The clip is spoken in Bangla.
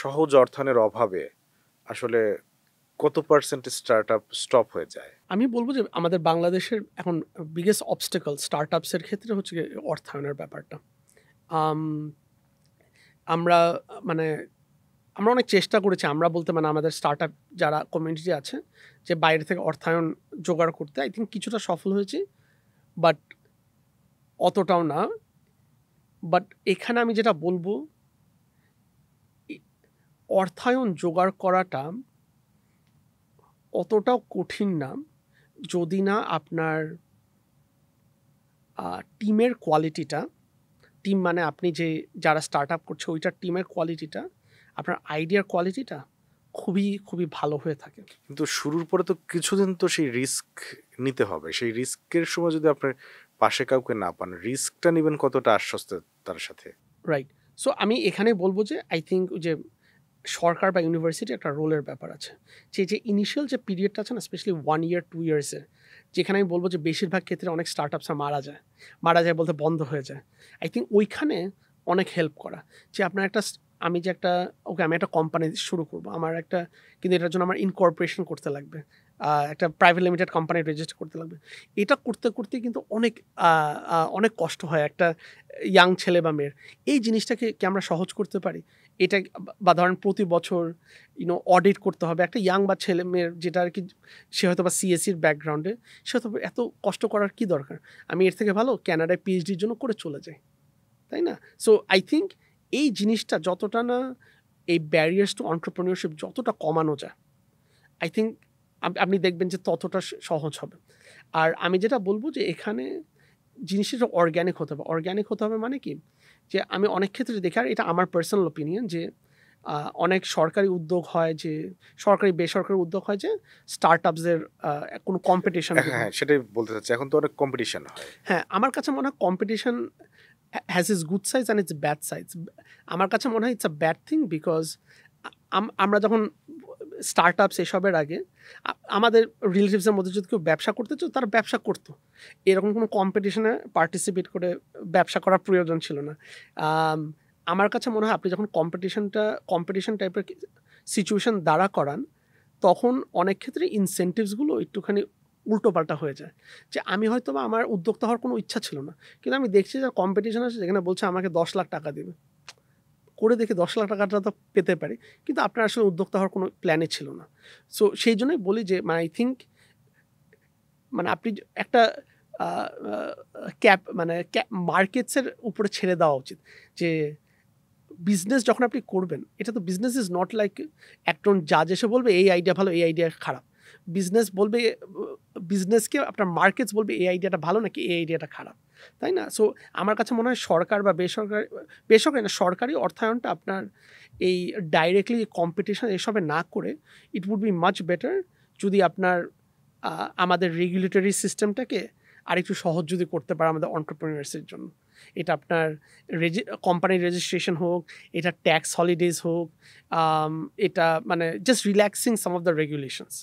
সহজ অর্থায়নের অভাবে আসলে কত পার্সেন্ট স্টার্টআপ স্টপ হয়ে যায়? আমি বলব যে আমাদের বাংলাদেশের এখন বিগেস্ট অবস্টাকল স্টার্টআপস এর ক্ষেত্রে হচ্ছে গিয়ে অর্থায়নের ব্যাপারটা। আম আমরা মানে আমরা অনেক চেষ্টা করেছি। আমরা বলতে মানে আমাদের স্টার্টআপ যারা কমিউনিটি আছে যে বাইরে থেকে অর্থায়ন জোগাড় করতে আই থিংক কিছুটা সফল হয়েছি। বাট অতটাও না। বাট এখানে আমি যেটা বলব ই অর্থায়ন জোগাড় করাটা অতটাও কঠিন না যদি না আপনার টিমের কোয়ালিটিটা, টিম মানে আপনি যে যারা স্টার্টআপ করছে ওইটার টিমের কোয়ালিটিটা, আপনার আইডিয়ার কোয়ালিটিটা খুবই ভালো হয়ে থাকে। কিন্তু শুরুর পরে তো কিছুদিন তো সেই রিস্ক নিতে হবে। সেই রিস্কের সময় যদি আপনার পাশে কাউকে না পান, রিস্কটা নিবেন কতটা আশ্বস্ততার সাথে? রাইট। সো আমি এখানে বলব যে আই থিংক যে সরকার বা ইউনিভার্সিটি একটা রোলের ব্যাপার আছে। যে ইনিশিয়াল যে পিরিয়ডটা আছে না স্পেশালি 1 ইয়ার 2 ইয়ার্সের, যেখানে আমি বলব যে বেশিরভাগ ক্ষেত্রে অনেক স্টার্টআপসরা মারা যায়। মারা যায় বলতে বন্ধ হয়ে যায়। আই থিংক ওইখানে অনেক হেল্প করা। যে আপনার একটা আমি যে একটা আমি একটা কোম্পানি শুরু করব। আমার একটা কিন্তু এটার জন্য আমার ইনকর্পোরেশন করতে লাগবে। একটা প্রাইভেট লিমিটেড কোম্পানি রেজিস্টার করতে লাগবে। এটা করতে কিন্তু অনেক কষ্ট হয় একটা ইয়াং ছেলে বা মেয়ের। এই জিনিসটাকে কি আমরা সহজ করতে পারি? এটা বা ধরেন প্রতি বছর অডিট করতে হবে। একটা ইয়াং বা ছেলে-মেয়ের যেটা আরকি সে হয়তোবা সিএসইর ব্যাকগ্রাউন্ডে, সে হয়তো এত কষ্ট করার কি দরকার? আমি এর থেকে ভালো কানাডায় পিএইচডির জন্য করে চলে যাই। তাই না? সো আই থিংক এই জিনিসটা যতটা না এই ব্যারিয়ার্স টু এন্টারপ্রেনিউরশিপ যতটা কমানো যায়, আই থিংক আপনি দেখবেন যে ততটা সহজ হবে। আর আমি যেটা বলব যে এখানে জিনিসটা অর্গানিক হতে হবে। অর্গানিক হতে হবে মানে কি? যে আমি অনেক ক্ষেত্রে দেখি আর এটা আমার পার্সোনাল ওপিনিয়ন যে অনেক সরকারি উদ্যোগ হয় যে সরকারি বেসরকারি উদ্যোগ হয় যে স্টার্টআপস এর কোনো কম্পিটিশন হ্যাঁ, যদি হ্যাঁ, সেটাই বলতে চাচ্ছি। এখন তো অনেক কম্পিটিশন হয়। হ্যাঁ, আমার কাছে মনে হয় competition has its good sides and it's bad sides. আমার কাছে মনে হয় it's a bad thing because আমরা যখন স্টার্টআপস এসবের আগে আমাদের রিলেটিভসের মধ্যে যদি কেউ ব্যবসা করতে চায় তারা ব্যবসা করত। এরকম কোনো কম্পিটিশনে পার্টিসিপেট করে ব্যবসা করার প্রয়োজন ছিল না। আম আমার কাছে মনে হয় আপনি যখন কম্পিটিশন টাইপের সিচুয়েশন দাঁড়া করান, তখন অনেক ক্ষেত্রে ইনসেনটিভস গুলো একটুখানি উল্টোপাল্টা হয়ে যায়। যে আমি হয়তোবা আমার উদ্যোক্তা হওয়ার কোনো ইচ্ছা ছিল না। কিন্তু আমি দেখছি যে কম্পিটিশন আছে যেখানে বলছে আমাকে ৳১০,০০,০০০ দিবে। করে দেখি ৳১০,০০,০০০ তো পেতে পারি। কিন্তু আপনার আসলে উদ্যোক্তা হওয়ার কোনো প্ল্যানই ছিল না। সো সেইজন্যই বলি যে আই থিংক আপনি একটা আ আ ক্যাপ মানে মার্কেটস এর উপরে ছেড়ে দেওয়া উচিত। যে বিজনেস যখন আপনি করবেন, এটা তো বিজনেস ইজ নট লাইক একজন জাজ এসে বলবে এই আইডিয়া ভালো, এই আইডিয়া খারাপ। বিজনেস বলবে বিজনেসকে আপনার মার্কেটস বলবে এই আইডিয়াটা ভালো নাকি এই আইডিয়াটা খারাপ। তাই না? সো আমার কাছে মনে হয় সরকার বা বেসরকারি না সরকারি অর্থায়নটা আপনার এই ডাইরেক্টলি কম্পিটিশন এসবে না করে it would be much better যদি আপনার আমাদের রেগুলেটরি সিস্টেমটাকে আরেকটু সহজ যদি করতে পারে আমাদের এন্টারপ্রেনিউরস এর জন্য। এটা আপনার কোম্পানির রেজিস্ট্রেশন হোক, এটা ট্যাক্স হলিডেজ হোক, এটা মানে just relaxing some of the regulations.